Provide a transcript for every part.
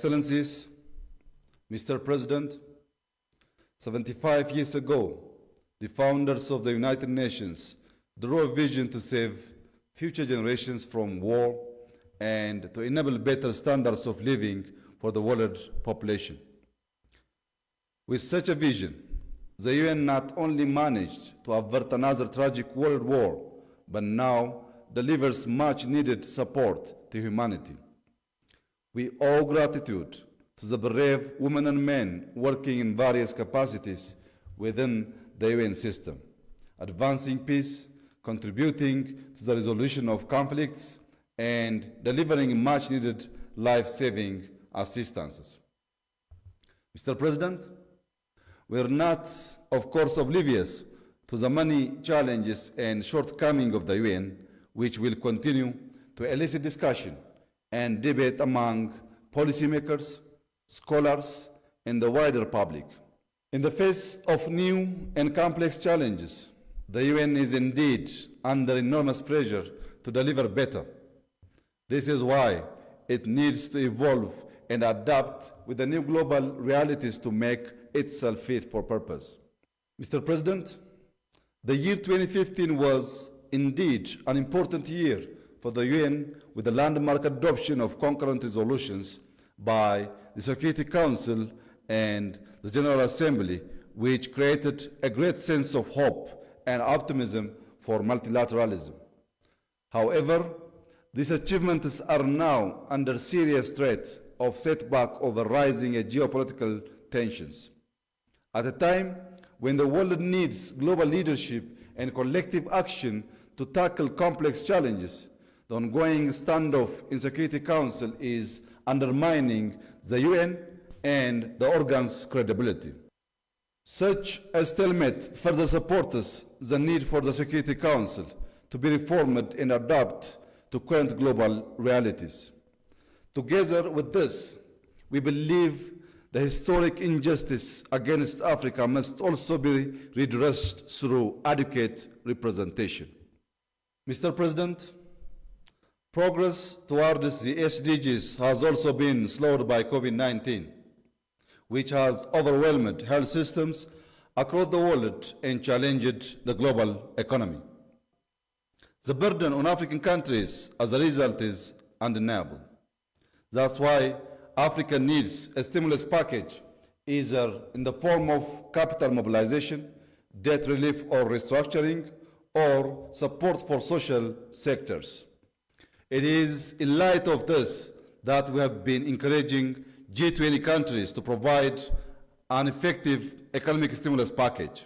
Excellencies, Mr. President, 75 years ago, the founders of the United Nations drew a vision to save future generations from war and to enable better standards of living for the world population. With such a vision, the UN not only managed to avert another tragic world war, but now delivers much needed support to humanity. We owe gratitude to the brave women and men working in various capacities within the UN system, advancing peace, contributing to the resolution of conflicts, and delivering much needed life-saving assistances. Mr. President, we are not, of course, oblivious to the many challenges and shortcomings of the UN, which will continue to elicit discussion and debate among policymakers, scholars, and the wider public. In the face of new and complex challenges, the UN is indeed under enormous pressure to deliver better. This is why it needs to evolve and adapt with the new global realities to make itself fit for purpose. Mr. President, the year 2015 was indeed an important year for the UN with the landmark adoption of concurrent resolutions by the Security Council and the General Assembly, which created a great sense of hope and optimism for multilateralism. However, these achievements are now under serious threat of setback over rising geopolitical tensions. At a time when the world needs global leadership and collective action to tackle complex challenges, the ongoing standoff in Security Council is undermining the UN and the organ's credibility. Such a stalemate further supports the need for the Security Council to be reformed and adapt to current global realities. Together with this, we believe the historic injustice against Africa must also be redressed through adequate representation. Mr. President, progress towards the SDGs has also been slowed by COVID-19, which has overwhelmed health systems across the world and challenged the global economy. The burden on African countries as a result is undeniable. That's why Africa needs a stimulus package, either in the form of capital mobilization, debt relief or restructuring, or support for social sectors. It is in light of this that we have been encouraging G20 countries to provide an effective economic stimulus package.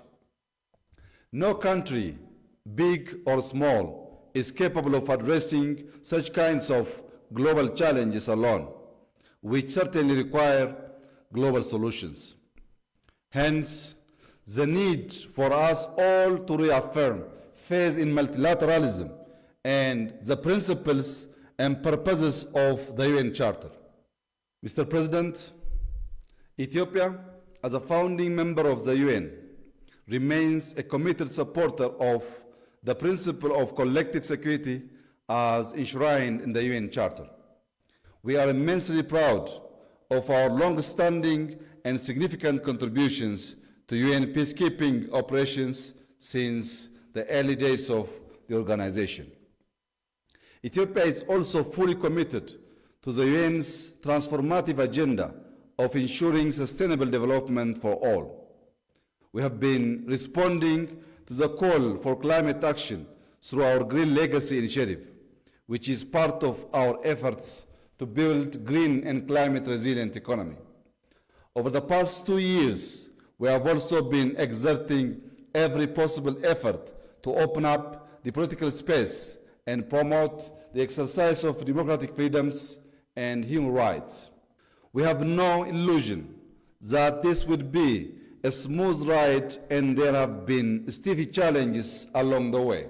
No country, big or small, is capable of addressing such kinds of global challenges alone, which certainly require global solutions. Hence, the need for us all to reaffirm faith in multilateralism and the principles and purposes of the UN Charter. Mr. President, Ethiopia, as a founding member of the UN, remains a committed supporter of the principle of collective security as enshrined in the UN Charter. We are immensely proud of our long-standing and significant contributions to UN peacekeeping operations since the early days of the organization. Ethiopia is also fully committed to the UN's transformative agenda of ensuring sustainable development for all. We have been responding to the call for climate action through our Green Legacy initiative, which is part of our efforts to build green and climate-resilient economy. Over the past 2 years, we have also been exerting every possible effort to open up the political space and promote the exercise of democratic freedoms and human rights. We have no illusion that this would be a smooth ride, and there have been stiff challenges along the way.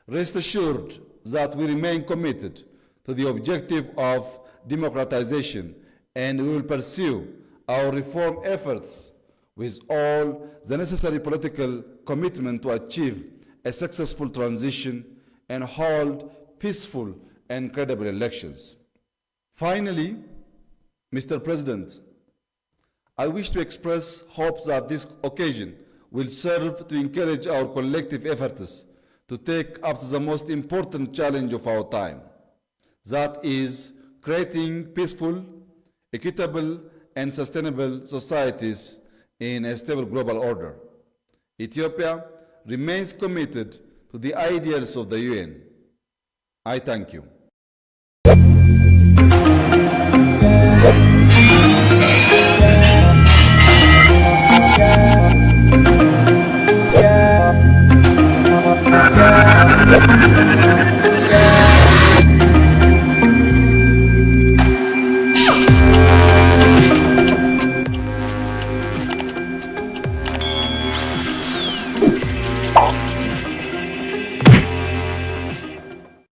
Rest assured that we remain committed to the objective of democratization, and we will pursue our reform efforts with all the necessary political commitment to achieve a successful transition and hold peaceful and credible elections. Finally, Mr. President, I wish to express hopes that this occasion will serve to encourage our collective efforts to take up to the most important challenge of our time, that is creating peaceful, equitable, and sustainable societies in a stable global order. Ethiopia remains committed to the ideals of the UN. I thank you. Yeah.